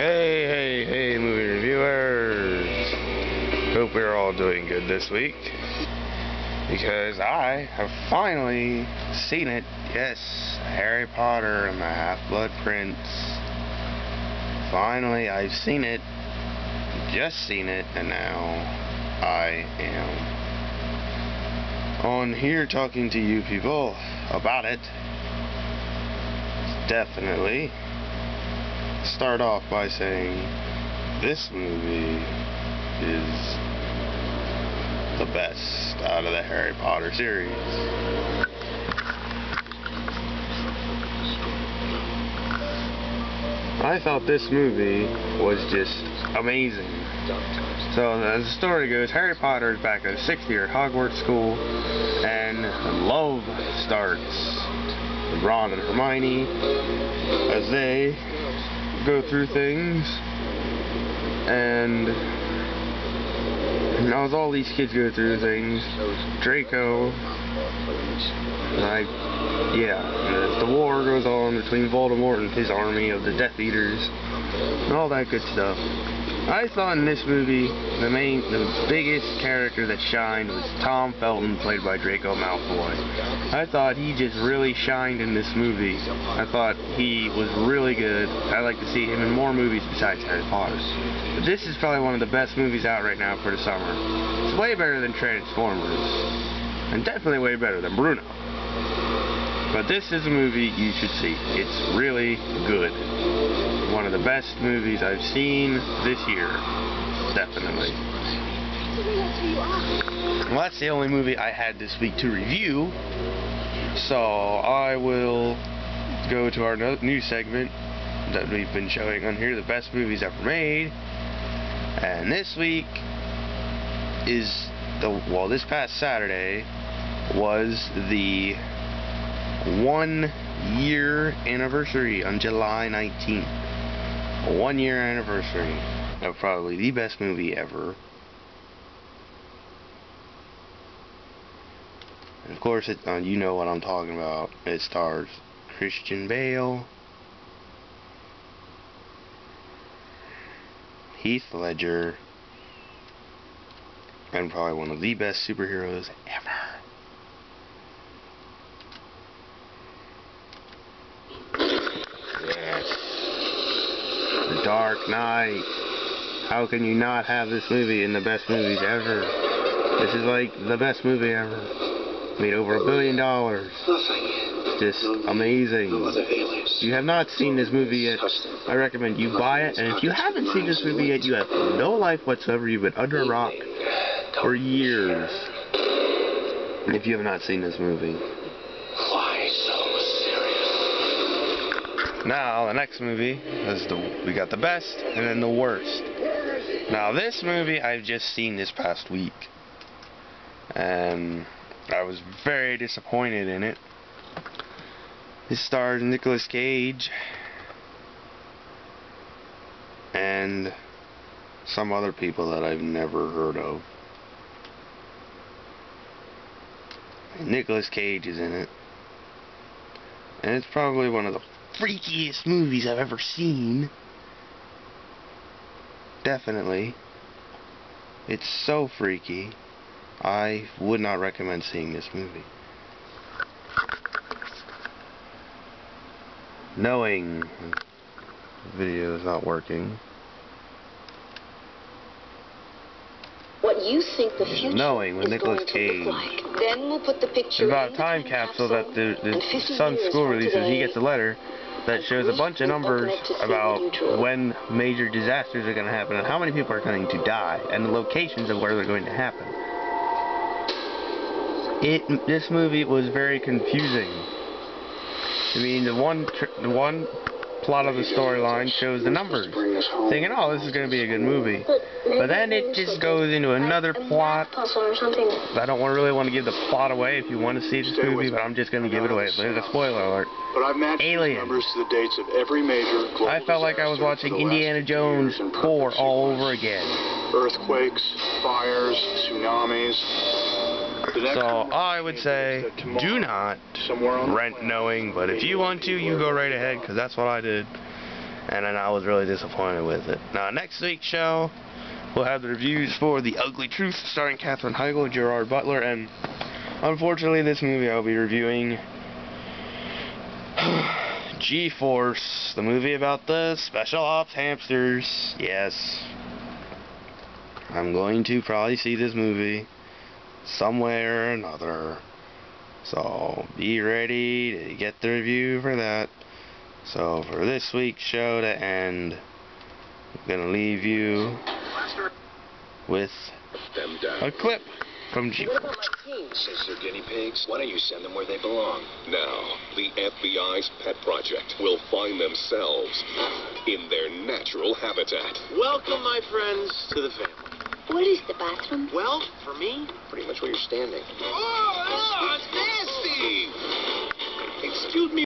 Hey, movie reviewers! Hope we're all doing good this week, because I have finally seen it. Yes, Harry Potter and the Half-Blood Prince. Finally, I've seen it. Just seen it, and now I am on here talking to you people about it. Definitely. Start off by saying this movie is the best out of the Harry Potter series. I thought this movie was just amazing. So as the story goes, Harry Potter is back at his 6th year at Hogwarts School, and love starts with Ron and Hermione as they go through things, and as all these kids go through things, Draco, the war goes on between Voldemort and his army of the Death Eaters, and all that good stuff. I thought in this movie, the biggest character that shined was Tom Felton, played by Draco Malfoy. I thought he just really shined in this movie. I thought he was really good. I'd like to see him in more movies besides Harry Potter. But this is probably one of the best movies out right now for the summer. It's way better than Transformers, and definitely way better than Bruno. But this is a movie you should see. It's really good. One of the best movies I've seen this year. Definitely. Well, that's the only movie I had this week to review. So I will go to our new segment that we've been showing on here, the best movies ever made. And this week is this past Saturday was the 1-year anniversary on July 19th. A 1-year anniversary of probably the best movie ever. And of course, you know what I'm talking about. It stars Christian Bale, Heath Ledger, and probably one of the best superheroes ever. The Dark Knight. How can you not have this movie in the best movies ever? This is like the best movie ever. Made over $1 billion. Just amazing. If you have not seen this movie yet, I recommend you buy it. And if you haven't seen this movie yet, you have no life whatsoever. You've been under a rock for years if you have not seen this movie. Now, the next movie is we got the best and then the worst. Now, this movie I've just seen this past week, and I was very disappointed in it. It stars Nicolas Cage and some other people that I've never heard of. And Nicolas Cage is in it, and it's probably one of the freakiest movies I've ever seen. Definitely. It's so freaky. I would not recommend seeing this movie. Knowing the video is not working. What you think the future Knowing with is Nicolas going to Cage. look like. Then we'll put the picture about a in time the capsule that the and 50 son's years school from releases. He today, gets a letter that shows a bunch of numbers about when major disasters are going to happen and how many people are going to die and the locations of where they're going to happen. This movie was very confusing. I mean, the one plot of the storyline shows the numbers, thinking, oh, this is going to be a good movie. But then it just goes into another plot. I don't really want to give the plot away if you want to see this movie, but I'm just going to give it away. There's a spoiler alert. Alien. I felt like I was watching Indiana Jones 4 all over again. Earthquakes, fires, tsunamis. So I would say, do not rent Knowing, but if you want to, you go right ahead, because that's what I did. and then I was really disappointed with it. Now, next week's show, we'll have the reviews for The Ugly Truth, starring Katherine Heigl and Gerard Butler, and unfortunately, this movie I'll be reviewing G-Force, the movie about the Special Ops hamsters. Yes, I'm going to probably see this movie somewhere or another, so be ready to get the review for that. So for this week's show to end, I'm going to leave you with a clip from G-Force. Since they're guinea pigs, why don't you send them where they belong? Now, the FBI's pet project will find themselves in their natural habitat. Welcome, my friends, to the family. Where is the bathroom? Well, for me, Pretty much where you're standing. oh, it's nasty! Excuse me.